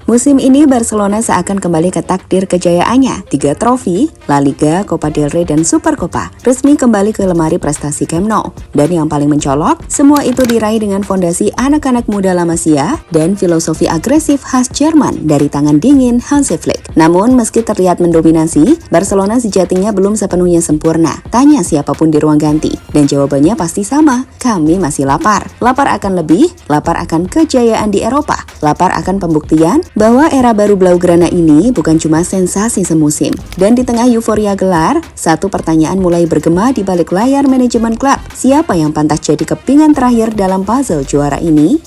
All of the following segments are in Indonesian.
Musim ini Barcelona seakan kembali ke takdir kejayaannya. 3 trofi, La Liga, Copa del Rey, dan Supercopa resmi kembali ke lemari prestasi Camp Nou. Dan yang paling mencolok, semua itu diraih dengan fondasi anak-anak muda La Masia dan filosofi agresif khas Jerman dari tangan dingin Hansi Flick. Namun meski terlihat mendominasi, Barcelona sejatinya belum sepenuhnya sempurna. Tanya siapapun di ruang ganti, dan jawabannya pasti sama, kami masih lapar. Lapar akan lebih, lapar akan kejayaan di Eropa, lapar akan pembuktian bahwa era baru Blaugrana ini bukan cuma sensasi semusim. Dan di tengah euforia gelar, satu pertanyaan mulai bergema di balik layar manajemen klub. Siapa yang pantas jadi kepingan terakhir dalam puzzle juara ini?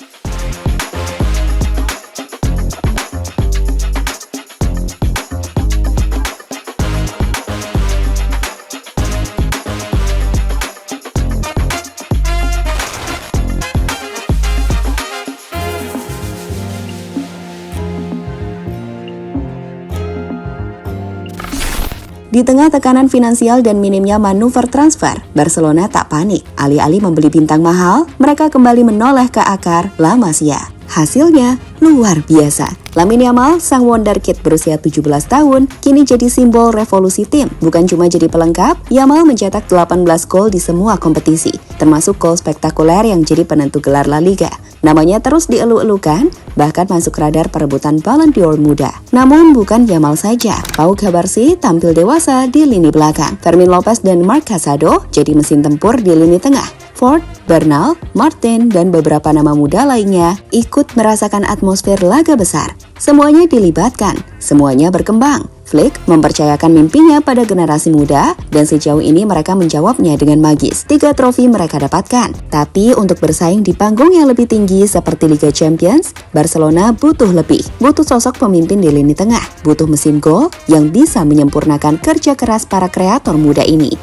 Di tengah tekanan finansial dan minimnya manuver transfer, Barcelona tak panik. Alih-alih membeli bintang mahal, mereka kembali menoleh ke akar La Masia. Hasilnya luar biasa. Lamine Yamal, sang wonderkid berusia 17 tahun, kini jadi simbol revolusi tim. Bukan cuma jadi pelengkap, Yamal mencetak 18 gol di semua kompetisi, termasuk gol spektakuler yang jadi penentu gelar La Liga. Namanya terus dielu-elukan, bahkan masuk radar perebutan Ballon d'Or muda. Namun bukan Yamal saja, Pau Cubarsí tampil dewasa di lini belakang. Fermin Lopez dan Marc Casado jadi mesin tempur di lini tengah. Ford, Bernal, Martin, dan beberapa nama muda lainnya ikut merasakan atmosfer laga besar. Semuanya dilibatkan, semuanya berkembang. Flick mempercayakan mimpinya pada generasi muda, dan sejauh ini mereka menjawabnya dengan magis. 3 trofi mereka dapatkan. Tapi untuk bersaing di panggung yang lebih tinggi seperti Liga Champions, Barcelona butuh lebih. Butuh sosok pemimpin di lini tengah, butuh mesin gol yang bisa menyempurnakan kerja keras para kreator muda ini.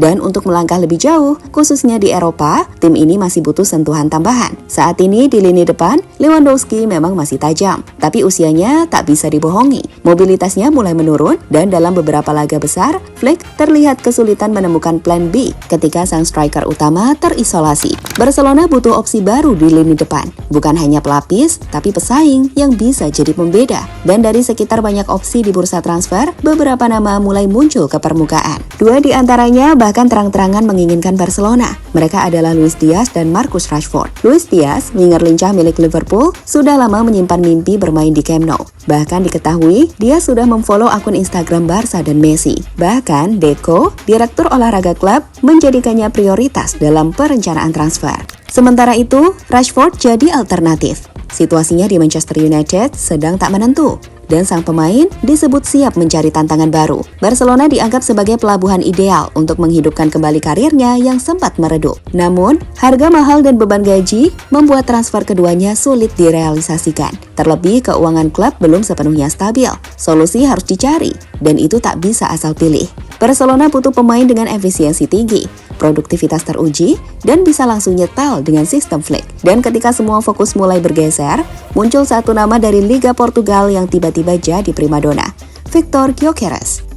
Dan untuk melangkah lebih jauh, khususnya di Eropa, tim ini masih butuh sentuhan tambahan. Saat ini di lini depan, Lewandowski memang masih tajam, tapi usianya tak bisa dibohongi. Mobilitasnya mulai menurun, dan dalam beberapa laga besar, Flick terlihat kesulitan menemukan plan B ketika sang striker utama terisolasi. Barcelona butuh opsi baru di lini depan, bukan hanya pelapis, tapi pesaing yang bisa jadi pembeda. Dan dari sekitar banyak opsi di bursa transfer, beberapa nama mulai muncul ke permukaan. 2 di antaranya bahkan terang-terangan menginginkan Barcelona. Mereka adalah Luis Diaz dan Marcus Rashford. Luis Diaz, winger lincah milik Liverpool, sudah lama menyimpan mimpi bermain di Camp Nou. Bahkan diketahui, dia sudah memfollow akun Instagram Barca dan Messi. Bahkan, Deco, direktur olahraga klub, menjadikannya prioritas dalam perencanaan transfer. Sementara itu, Rashford jadi alternatif. Situasinya di Manchester United sedang tak menentu, dan sang pemain disebut siap mencari tantangan baru. Barcelona dianggap sebagai pelabuhan ideal untuk menghidupkan kembali karirnya yang sempat meredup. Namun, harga mahal dan beban gaji membuat transfer keduanya sulit direalisasikan. Terlebih, keuangan klub belum sepenuhnya stabil. Solusi harus dicari, dan itu tak bisa asal pilih. Barcelona butuh pemain dengan efisiensi tinggi, produktivitas teruji, dan bisa langsung nyetel dengan sistem Flick. Dan ketika semua fokus mulai bergeser, muncul satu nama dari Liga Portugal yang tiba-tiba jadi primadona, Victor Gyökeres.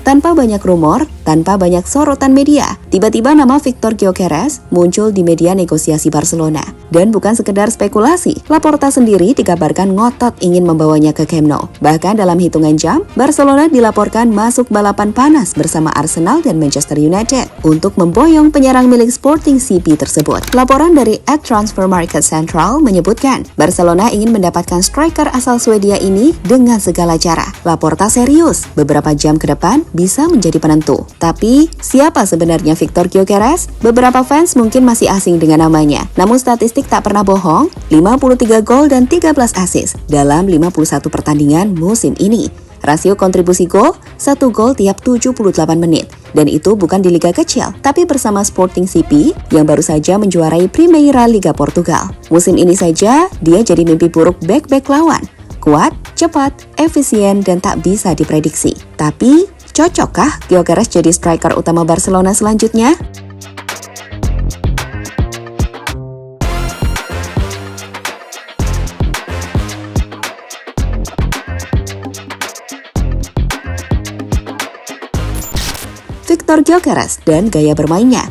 Tanpa banyak rumor, tanpa banyak sorotan media, tiba-tiba nama Victor Gyökeres muncul di media negosiasi Barcelona. Dan bukan sekedar spekulasi, Laporta sendiri dikabarkan ngotot ingin membawanya ke Camp Nou. Bahkan dalam hitungan jam, Barcelona dilaporkan masuk balapan panas bersama Arsenal dan Manchester United untuk memboyong penyerang milik Sporting CP tersebut. Laporan dari @Transfermarkt Central menyebutkan, Barcelona ingin mendapatkan striker asal Swedia ini dengan segala cara. Laporta serius, beberapa jam ke depan bisa menjadi penentu. Tapi, siapa sebenarnya Victor Gyökeres? Beberapa fans mungkin masih asing dengan namanya. Namun statistik tak pernah bohong, 53 gol dan 13 assist dalam 51 pertandingan musim ini. Rasio kontribusi gol, 1 gol tiap 78 menit. Dan itu bukan di liga kecil, tapi bersama Sporting CP yang baru saja menjuarai Primeira Liga Portugal. Musim ini saja, dia jadi mimpi buruk bek-bek lawan. kuat, cepat, efisien, dan tak bisa diprediksi. Tapi, cocokkah Gyökeres jadi striker utama Barcelona selanjutnya? Viktor Gyökeres dan gaya bermainnya.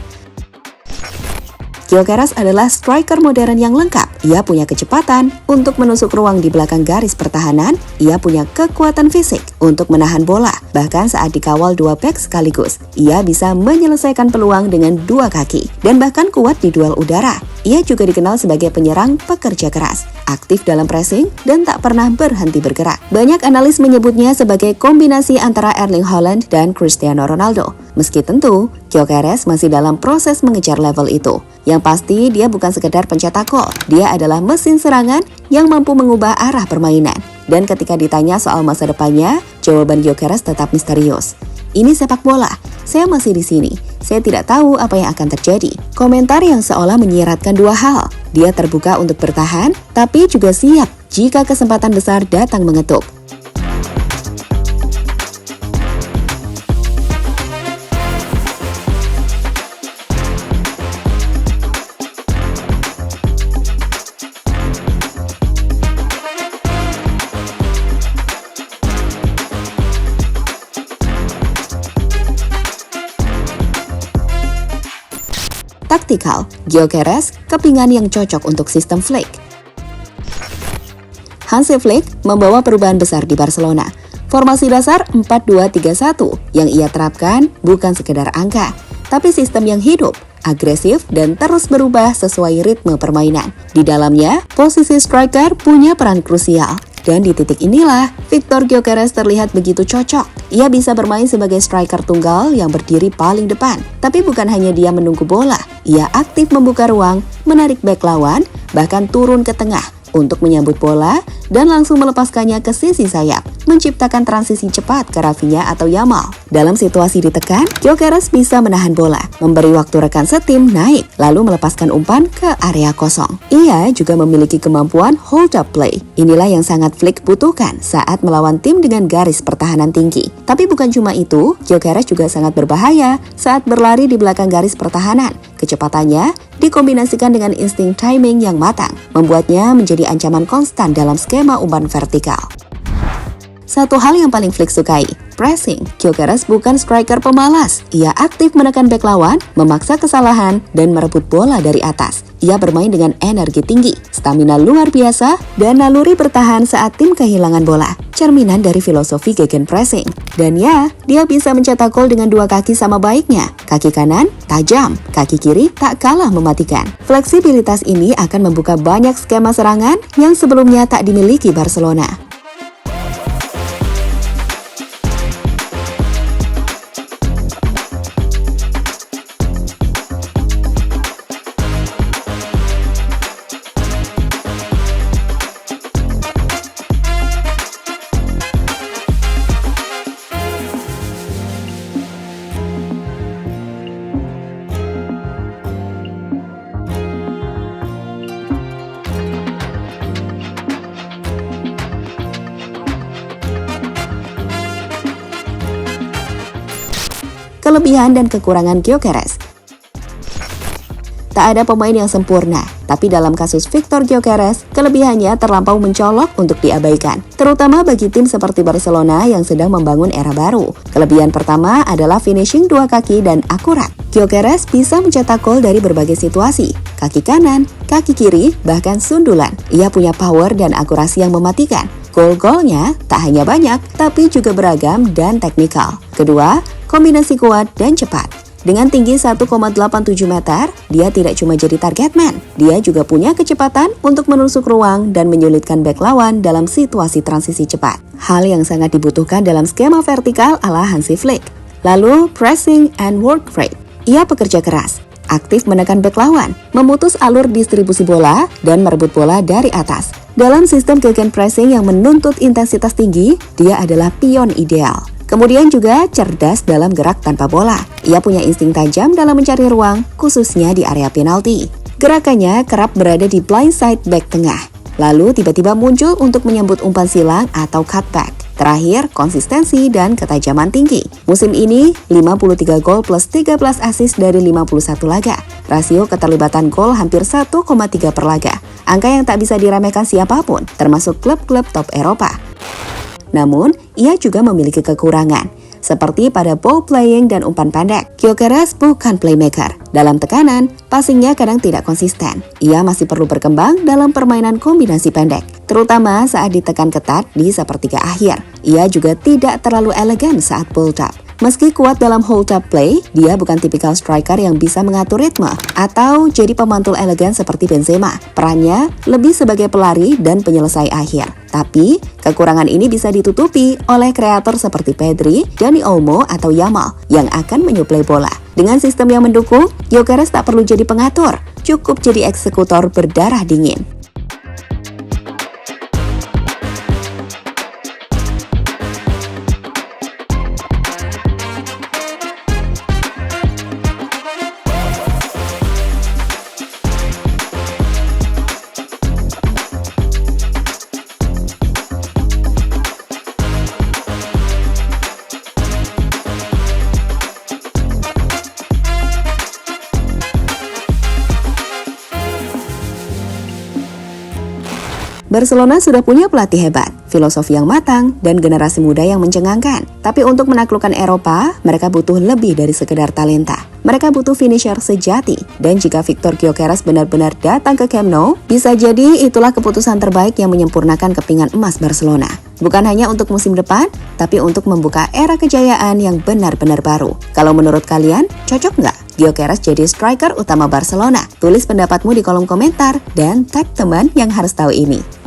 Gyökeres adalah striker modern yang lengkap. Ia punya kecepatan untuk menusuk ruang di belakang garis pertahanan. Ia punya kekuatan fisik untuk menahan bola. Bahkan saat dikawal dua bek sekaligus, ia bisa menyelesaikan peluang dengan dua kaki dan bahkan kuat di duel udara. Ia juga dikenal sebagai penyerang pekerja keras, aktif dalam pressing dan tak pernah berhenti bergerak. Banyak analis menyebutnya sebagai kombinasi antara Erling Haaland dan Cristiano Ronaldo. Meski tentu, Gyökeres masih dalam proses mengejar level itu. Yang pasti, dia bukan sekedar pencetak gol. Dia adalah mesin serangan yang mampu mengubah arah permainan. Dan ketika ditanya soal masa depannya, jawaban Gyökeres tetap misterius. Ini sepak bola. Saya masih di sini. Saya tidak tahu apa yang akan terjadi. Komentar yang seolah menyiratkan dua hal. Dia terbuka untuk bertahan, tapi juga siap jika kesempatan besar datang mengetuk. Taktikal, Gyökeres kepingan yang cocok untuk sistem Flick. Hansi Flick membawa perubahan besar di Barcelona. Formasi dasar 4-2-3-1 yang ia terapkan bukan sekedar angka, tapi sistem yang hidup, agresif, dan terus berubah sesuai ritme permainan. Di dalamnya, posisi striker punya peran krusial. Dan di titik inilah, Viktor Gyökeres terlihat begitu cocok. Ia bisa bermain sebagai striker tunggal yang berdiri paling depan. Tapi bukan hanya dia menunggu bola, ia aktif membuka ruang, menarik bek lawan, bahkan turun ke tengah untuk menyambut bola dan langsung melepaskannya ke sisi sayap, menciptakan transisi cepat ke Rafinha atau Yamal. Dalam situasi ditekan, Gyökeres bisa menahan bola, memberi waktu rekan setim naik, lalu melepaskan umpan ke area kosong. Ia juga memiliki kemampuan hold up play. Inilah yang sangat Flick butuhkan saat melawan tim dengan garis pertahanan tinggi. Tapi bukan cuma itu, Gyökeres juga sangat berbahaya saat berlari di belakang garis pertahanan. Kecepatannya dikombinasikan dengan insting timing yang matang, membuatnya menjadi ancaman konstan dalam skema umpan vertikal. Satu hal yang paling Flick sukai, pressing. Gyökeres bukan striker pemalas. Ia aktif menekan bek lawan, memaksa kesalahan, dan merebut bola dari atas. Ia bermain dengan energi tinggi, stamina luar biasa, dan naluri bertahan saat tim kehilangan bola. Cerminan dari filosofi gegenpressing. Dan ya, dia bisa mencetak gol dengan dua kaki sama baiknya. Kaki kanan tajam, kaki kiri tak kalah mematikan. Fleksibilitas ini akan membuka banyak skema serangan yang sebelumnya tak dimiliki Barcelona. Kelebihan dan kekurangan Gyökeres. Tak ada pemain yang sempurna, tapi dalam kasus Viktor Gyökeres, kelebihannya terlampau mencolok untuk diabaikan, terutama bagi tim seperti Barcelona yang sedang membangun era baru. Kelebihan pertama adalah finishing dua kaki dan akurat. Gyökeres bisa mencetak gol dari berbagai situasi, kaki kanan, kaki kiri, bahkan sundulan. Ia punya power dan akurasi yang mematikan. Gol-golnya tak hanya banyak, tapi juga beragam dan teknikal. Kedua, kombinasi kuat dan cepat. Dengan tinggi 1,87 meter, dia tidak cuma jadi target man. Dia juga punya kecepatan untuk menusuk ruang dan menyulitkan bek lawan dalam situasi transisi cepat. Hal yang sangat dibutuhkan dalam skema vertikal ala Hansi Flick. Lalu, pressing and work rate. Ia pekerja keras, aktif menekan bek lawan, memutus alur distribusi bola, dan merebut bola dari atas. Dalam sistem gegenpressing yang menuntut intensitas tinggi, dia adalah pion ideal. Kemudian juga cerdas dalam gerak tanpa bola. Ia punya insting tajam dalam mencari ruang, khususnya di area penalti. Gerakannya kerap berada di blind side back tengah. lalu tiba-tiba muncul untuk menyambut umpan silang atau cutback. Terakhir, konsistensi dan ketajaman tinggi. Musim ini, 53 gol plus 13 assist dari 51 laga. Rasio keterlibatan gol hampir 1,3 per laga. Angka yang tak bisa diremehkan siapapun, termasuk klub-klub top Eropa. Namun, ia juga memiliki kekurangan, seperti pada ball playing dan umpan pendek. Gyökeres bukan playmaker. Dalam tekanan, passingnya kadang tidak konsisten. Ia masih perlu berkembang dalam permainan kombinasi pendek, terutama saat ditekan ketat di sepertiga akhir. Ia juga tidak terlalu elegan saat build up. Meski kuat dalam hold-up play, dia bukan tipikal striker yang bisa mengatur ritme atau jadi pemantul elegan seperti Benzema. Perannya lebih sebagai pelari dan penyelesai akhir. Tapi, kekurangan ini bisa ditutupi oleh kreator seperti Pedri, Dani Olmo, atau Yamal yang akan menyuplai bola. Dengan sistem yang mendukung, Gyökeres tak perlu jadi pengatur, cukup jadi eksekutor berdarah dingin. Barcelona sudah punya pelatih hebat, filosofi yang matang, dan generasi muda yang mencengangkan. Tapi untuk menaklukkan Eropa, mereka butuh lebih dari sekedar talenta. Mereka butuh finisher sejati. Dan jika Victor Gyökeres benar-benar datang ke Camp Nou, bisa jadi itulah keputusan terbaik yang menyempurnakan kepingan emas Barcelona. Bukan hanya untuk musim depan, tapi untuk membuka era kejayaan yang benar-benar baru. Kalau menurut kalian, cocok nggak Gyökeres jadi striker utama Barcelona? Tulis pendapatmu di kolom komentar dan tag teman yang harus tahu ini.